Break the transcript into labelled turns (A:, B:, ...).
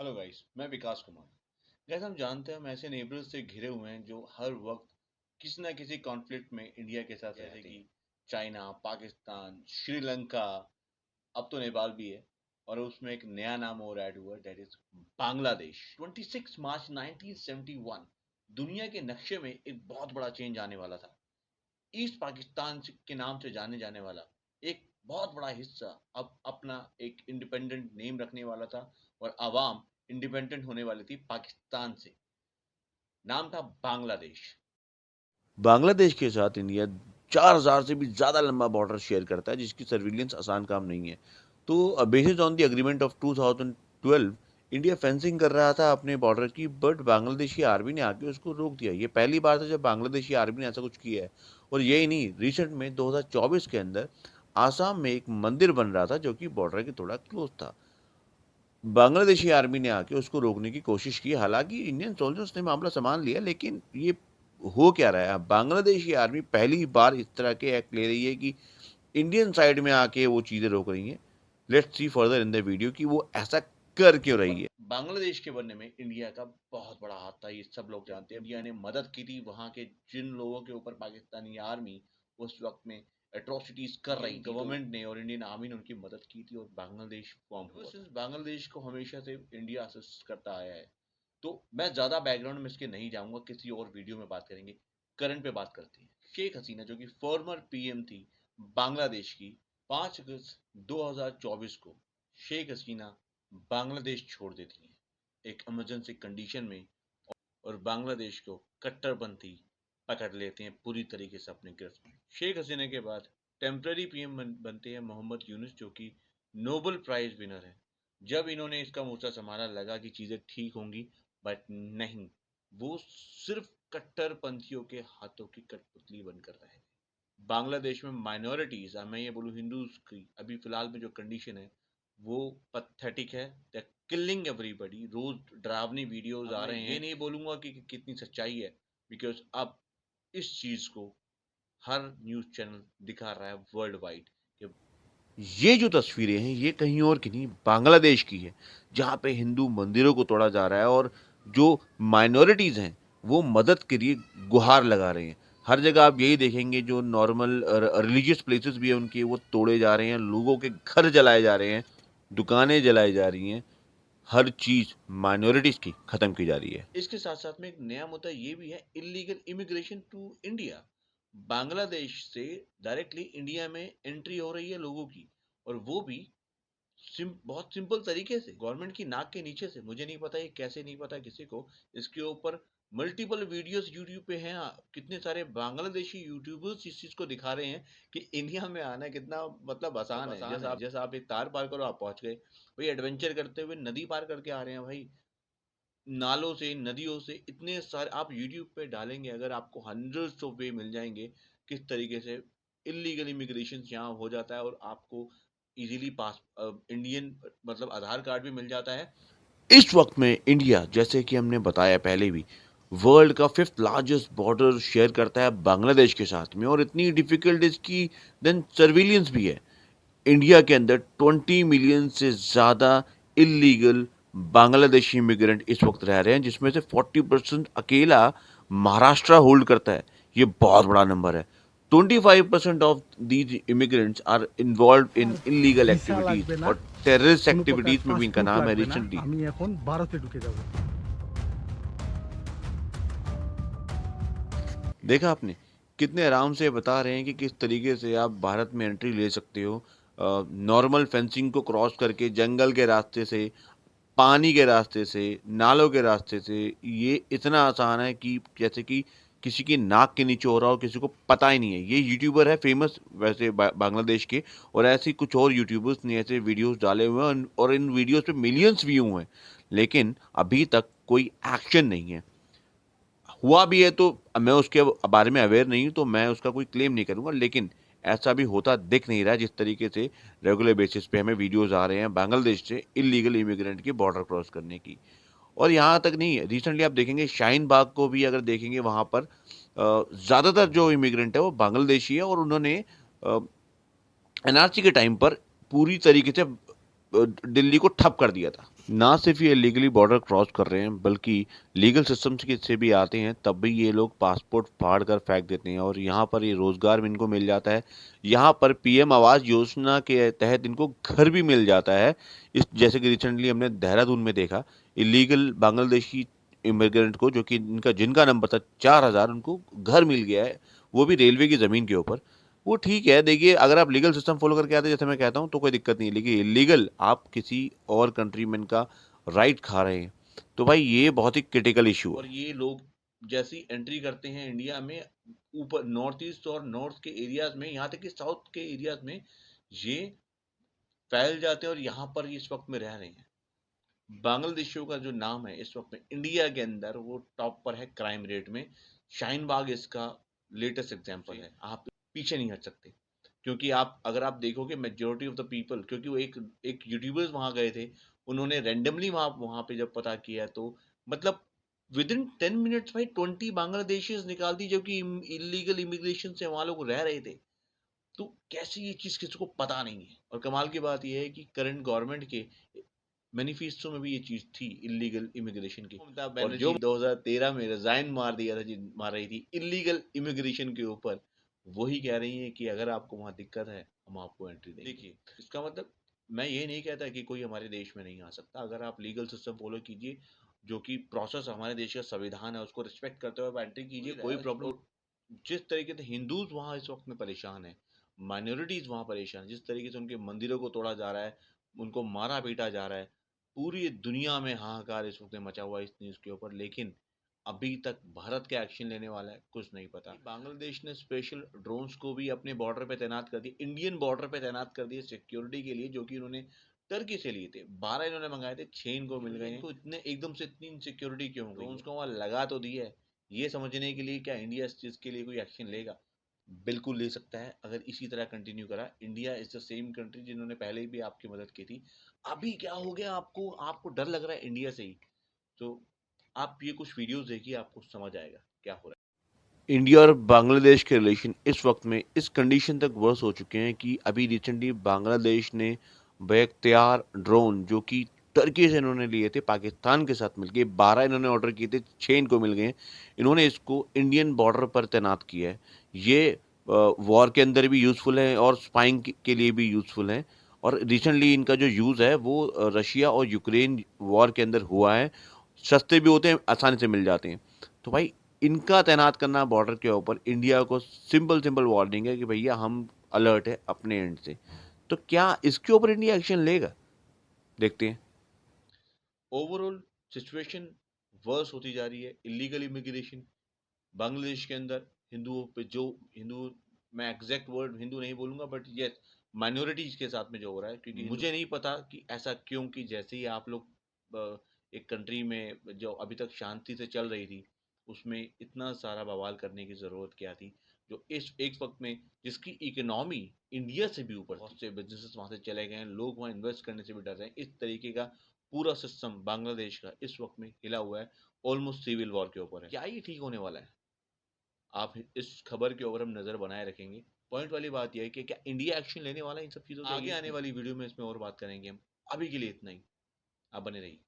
A: Hello guys, मैं विकास Kumar. Guys, हम जानते हैं हम ऐसे नेबर्स से घिरे हुए हैं जो हर वक्त किसी ना किसी कॉन्फ्लिक्ट में इंडिया के साथ रहते हैं, जैसे कि चाइना, पाकिस्तान, श्रीलंका, अब तो नेपाल भी है। और उसमें एक नया नाम और ऐड हुआ, दैट इज बांग्लादेश। 26 मार्च 1971 दुनिया के नक्शे में एक बहुत बड़ा चेंज आने वाला था। ईस्ट पाकिस्तान के नाम से जाने जाने वाला एक बहुत बड़ा हिस्सा अब अपना एक इंडिपेंडेंट नेम रखने वाला था, और आवाम इंडिपेंडेंट होने वाली थी पाकिस्तान से। नाम था बांग्लादेश।
B: बांग्लादेश के साथ इंडिया 4,000 से भी ज़्यादा लंबा बॉर्डर शेयर करता है, जिसकी सर्विलेंस आसान काम नहीं है। तो basis on the agreement of 2012 India fencing कर रहा था अपने बॉर्डर की, बट बांग्लादेशी आर्मी ने आके उसको रोक दिया। ये पहली बार था जब बांग्लादेशी आर्मी ने ऐसा कुछ किया है। और यही नहीं, रिसेंट में 2024 के अंदर आसाम में एक मंदिर बन रहा था जो कि बॉर्डर के थोड़ा क्लोज था। बांग्लादेशी आर्मी ने आके उसको रोकने की कोशिश की। हालांकि इंडियन सोल्जर्स ने मामला संभाल लिया, लेकिन ये हो क्या रहा है? बांग्लादेशी आर्मी पहली बार इस तरह के एक्ट ले रही है कि इंडियन साइड में आके वो चीज़ें रोक रही हैं। Let's see further in the video कि वो ऐसा कर क्यों रही
A: और
B: है।
A: बांग्लादेश के बनने में इंडिया का बहुत बड़ा हाथ था, ये सब लोग जानते हैं। इंडिया ने मदद की थी वहां के जिन लोगों के ऊपर पाकिस्तानी आर्मी उस वक्त में एट्रोसिटीज कर रही थी, गवर्नमेंट ने और इंडियन आर्मी ने उनकी मदद की थी और बांग्लादेश फॉर्म हुआ था। बांग्लादेश को हमेशा से इंडिया असिस्ट करता आया है। तो मैं ज्यादा बैकग्राउंड में इसके नहीं जाऊंगा, किसी और वीडियो में बात करेंगे। करंट पे बात करते हैं। शेख हसीना जो कि फॉर्मर पीएम थी बांग्लादेश की, 5 अगस्त 2024 को शेख हसीना बांग्लादेश छोड़ देती हैं एक इमरजेंसी कंडीशन में। और बांग्लादेश को कट्टरपंथी पकड़ लेते हैं पूरी तरीके से अपने गिरफ्त में। शेख हसीना के बाद टेम्पररी पीएम बनते हैं मोहम्मद यूनुस, जो कि नोबेल प्राइज विनर है। जब इन्होंने इसका मोर्चा संभाला लगा कि चीज़ें ठीक होंगी, बट नहीं, वो सिर्फ कट्टरपंथियों के हाथों की कठपुतली बनकर रहे। बांग्लादेश में माइनॉरिटीज, मैं ये बोलूँ हिंदूज की अभी फिलहाल में जो कंडीशन है वो पथेटिक है। दे किलिंग एवरीबडी। रोज डरावनी वीडियोस आ रहे हैं। ये नहीं बोलूंगा कि कितनी सच्चाई है, बिकॉज अब इस चीज को हर न्यूज चैनल दिखा रहा है वर्ल्ड वाइड कि
B: ये जो तस्वीरें हैं ये कहीं और की नहीं, बांग्लादेश की है, जहाँ पे हिंदू मंदिरों को तोड़ा जा रहा है और जो माइनॉरिटीज़ हैं वो मदद के लिए गुहार लगा रहे हैं। हर जगह आप यही देखेंगे, जो नॉर्मल रिलीजियस प्लेसेस भी हैं उनके, वो तोड़े जा रहे हैं, लोगों के घर जलाए जा रहे हैं, दुकानें जलाई जा रही हैं, हर चीज़ माइनॉरिटीज़ की ख़त्म की जा रही है।
A: इसके साथ साथ में एक नया मुद्दा ये भी है, illegal immigration to India. Bangladesh से डायरेक्टली इंडिया में एंट्री हो रही है लोगों की, और वो भी बहुत सिंपल तरीके से गवर्नमेंट की नाक के नीचे से। मुझे नहीं पता ये कैसे, नहीं पता किसी को। इसके ऊपर मल्टीपल वीडियोस यूट्यूब पे हैं। कितने सारे बांग्लादेशी यूट्यूबर्स इस चीज को दिखा रहे हैं कि इंडिया में आना कितना मतलब आसान है। जैसा आप एक तार पार करो आप पहुंच गए। भाई एडवेंचर करते हुए नदी पार करके आ रहे हैं भाई। नालों से, नदियों से, इतने सारे आप यूट्यूब पे डालेंगे, अगर आपको हंड्रेड्स ऑफ वे मिल जाएंगे किस तरीके से इलीगल इमिग्रेशन यहाँ हो जाता है। और आपको इजीली पास इंडियन मतलब आधार कार्ड भी मिल जाता है।
B: इस वक्त में इंडिया, जैसे कि हमने बताया पहले भी, वर्ल्ड का 5th लार्जेस्ट बॉर्डर शेयर करता है बांग्लादेश के साथ में, और इतनी डिफिकल्ट इसकी देन सर्विलियंस भी है। इंडिया के अंदर 20 मिलियन से ज़्यादा इलीगल बांग्लादेशी इमिग्रेंट इस वक्त रह रहे हैं, जिसमें से 40% अकेला महाराष्ट्र होल्ड करता है। ये बहुत बड़ा नंबर है। 25% of these immigrants are involved in illegal
C: ভিসা লাগবে
B: एक्टिविटीज
C: না,
B: और टेररिस्ट
C: কোনো প্রকার
B: एक्टिविटीज में भी इनका
C: পাসপোর্ট
B: नाम है
C: লাগবে না,
B: रिसेंटली।
C: আমি এখন ভারতে ঢুকে যাব।
B: देखा आपने, कितने आराम से बता रहे हैं कि किस तरीके से आप भारत में एंट्री ले सकते हो, नॉर्मल फेंसिंग को क्रॉस करके, जंगल के रास्ते से, पानी के रास्ते से, नालों के रास्ते से। ये इतना आसान है कि जैसे कि किसी की नाक के नीचे हो रहा हो, किसी को पता ही नहीं है। ये यूट्यूबर है फेमस वैसे बांग्लादेश के, और ऐसे कुछ और यूट्यूबर्स ने ऐसे वीडियोस डाले हुए हैं और इन वीडियोस पे मिलियंस व्यू हुए हैं, लेकिन अभी तक कोई एक्शन नहीं है। हुआ भी है तो मैं उसके बारे में अवेयर नहीं हूँ, तो मैं उसका कोई क्लेम नहीं करूँगा, लेकिन ऐसा भी होता दिख नहीं रहा जिस तरीके से रेगुलर बेसिस पे हमें वीडियोस आ रहे हैं बांग्लादेश से इलीगल इमिग्रेंट की बॉर्डर क्रॉस करने की। और यहाँ तक नहीं है, रिसेंटली आप देखेंगे शाहीन बाग को भी अगर देखेंगे, वहाँ पर ज़्यादातर जो इमिग्रेंट है वो बांग्लादेशी है, और उन्होंने एनआरसी के टाइम पर पूरी तरीके से दिल्ली को ठप कर दिया था। ना सिर्फ ये लीगली बॉर्डर क्रॉस कर रहे हैं, बल्कि लीगल सिस्टम से भी आते हैं, तब भी ये लोग पासपोर्ट फाड़ कर फेंक देते हैं और यहाँ पर ये रोजगार भी इनको मिल जाता है। यहाँ पर पीएम आवास योजना के तहत इनको घर भी मिल जाता है। इस जैसे कि रिसेंटली हमने देहरादून में देखा, इलीगल बांग्लादेशी इमिग्रेंट को, जो कि जिनका नंबर था 4,000, उनको घर मिल गया है, वो भी रेलवे की ज़मीन के ऊपर। वो ठीक है, देखिए अगर आप लीगल सिस्टम फॉलो करके आते हैं, जैसे मैं कहता हूँ, तो कोई दिक्कत नहीं है, लेकिन इलीगल आप किसी और कंट्रीमैन का राइट खा रहे हैं, तो भाई ये बहुत ही क्रिटिकल इशू
A: और
B: है।
A: ये लोग जैसी एंट्री करते हैं इंडिया में, ऊपर नॉर्थ ईस्ट और नॉर्थ के एरियाज में, यहाँ तक कि साउथ के एरियाज में ये फैल जाते हैं और यहाँ पर ये इस वक्त में रह रहे हैं। बांग्लादेशियों का जो नाम है इस वक्त में इंडिया के अंदर, वो टॉप पर है क्राइम रेट में। शाहीन बाग इसका लेटेस्ट एग्जांपल है। आप पीछे नहीं हट सकते, क्योंकि आप अगर आप देखोगे मेजोरिटी ऑफ द पीपल, क्योंकि वो एक यूट्यूबर्स वहां गए थे, उन्होंने रैंडमली वहां वहां पे जब पता किया, तो मतलब विद इन 10 मिनट्स भाई 20 बांग्लादेशीज निकाल दी, जो कि इलीगल इमिग्रेशन से वहां लोग रह रहे थे। तो कैसे ये चीज किसी को पता नहीं है। और कमाल की बात यह है कि करंट गवर्नमेंट के मैनिफेस्टो में भी ये चीज थी इलीगल इमिग्रेशन की। ममता बनर्जी 2013 में रिजाइन मार दिया था, मार रही थी इलीगल इमिग्रेशन के ऊपर, वही कह रही है कि अगर आपको वहां दिक्कत है, हम आपको एंट्री देंगे। देखिए, इसका मतलब मैं ये नहीं कहता कि कोई हमारे देश में नहीं आ सकता। अगर आप लीगल सिस्टम फॉलो कीजिए, जो कि प्रोसेस हमारे देश का संविधान है उसको रिस्पेक्ट करते हुए आप एंट्री कीजिए, कोई प्रॉब्लम। जिस तरीके से हिंदूज वहां इस वक्त में परेशान है, माइनॉरिटीज वहां परेशान है, जिस तरीके से उनके मंदिरों को तोड़ा जा रहा है, उनको मारा पीटा जा रहा है, पूरी दुनिया में हाहाकार इस वक्त मचा हुआ है इस न्यूज के ऊपर। लेकिन अभी तक भारत क्या एक्शन लेने वाला है कुछ नहीं पता। बांग्लादेश ने स्पेशल ड्रोन्स को भी अपने बॉर्डर पे तैनात कर दिए, इंडियन बॉर्डर पे तैनात कर दिए सिक्योरिटी के लिए, जो कि उन्होंने टर्की से लिए थे। 12 इन्होंने मंगाए थे, 6 इनको मिल गए हैं। तो इतने एकदम से इतनी इनसिक्योरिटी क्यों हो गई? ड्रोन्स को वहां लगा तो दिया है, ये समझने के लिए क्या इंडिया इस चीज के लिए कोई एक्शन लेगा? बिल्कुल ले सकता है। अगर इसी तरह कंटिन्यू करा, India is the same country जिन्होंने पहले भी आपकी मदद की थी। अभी क्या हो गया, आपको आपको डर लग रहा है इंडिया से ही? तो आप ये कुछ वीडियोस देखिए, आपको समझ आएगा क्या हो रहा
B: इंडिया और बांग्लादेश के रिलेशन इस वक्त में इस कंडीशन तक वर्स हो चुके हैं कि अभी रिसेंटली बांग्लादेश ने बेख्तियार ड्रोन, जो कि टर्की से इन्होंने लिए थे पाकिस्तान के साथ मिलके, 12 इन्होंने ऑर्डर किए थे, 6 इनको मिल गए हैं। इन्होंने इसको इंडियन बॉर्डर पर तैनात किया है। ये वॉर के अंदर भी यूज़फुल है और स्पाइंग के लिए भी यूज़फुल है। और रिसेंटली इनका जो यूज़ है वो रशिया और यूक्रेन वॉर के अंदर हुआ है। सस्ते भी होते हैं, आसानी से मिल जाते हैं। तो भाई इनका तैनात करना बॉर्डर के ऊपर, इंडिया को सिंपल सिंपल वार्निंग है कि भैया हम अलर्ट है अपने एंड से। तो क्या इसके ऊपर इंडिया एक्शन लेगा? देखते हैं।
A: है। ओवरऑल सिचुएशन वर्स होती जा रही है। इलीगल इमिग्रेशन बांग्लादेश के अंदर, हिंदुओं पे जो हिंदू, मैं एग्जैक्ट वर्ड हिंदू नहीं बोलूंगा, बट यस, माइनॉरिटीज के साथ में जो हो रहा है। क्योंकि मुझे नहीं पता कि ऐसा क्यों, कि जैसे ही आप लोग एक कंट्री में जो अभी तक शांति से चल रही थी, उसमें इतना सारा बवाल करने की जरूरत क्या थी? जो इस एक वक्त में जिसकी इकोनॉमी इंडिया से भी ऊपर, बहुत से बिजनेसेस वहां से चले गए हैं, लोग वहां इन्वेस्ट करने से भी डर रहे हैं। इस तरीके का पूरा सिस्टम बांग्लादेश का इस वक्त में हिला हुआ है, ऑलमोस्ट सिविल वॉर के ऊपर है। क्या ये ठीक होने वाला है? आप इस खबर के ऊपर हम नज़र बनाए रखेंगे। पॉइंट वाली बात यह है कि क्या इंडिया एक्शन लेने वाला है इन सब चीज़ों के? आगे आने वाली वीडियो में इसमें और बात करेंगे हम। अभी के लिए इतना ही। आप बने रहिए।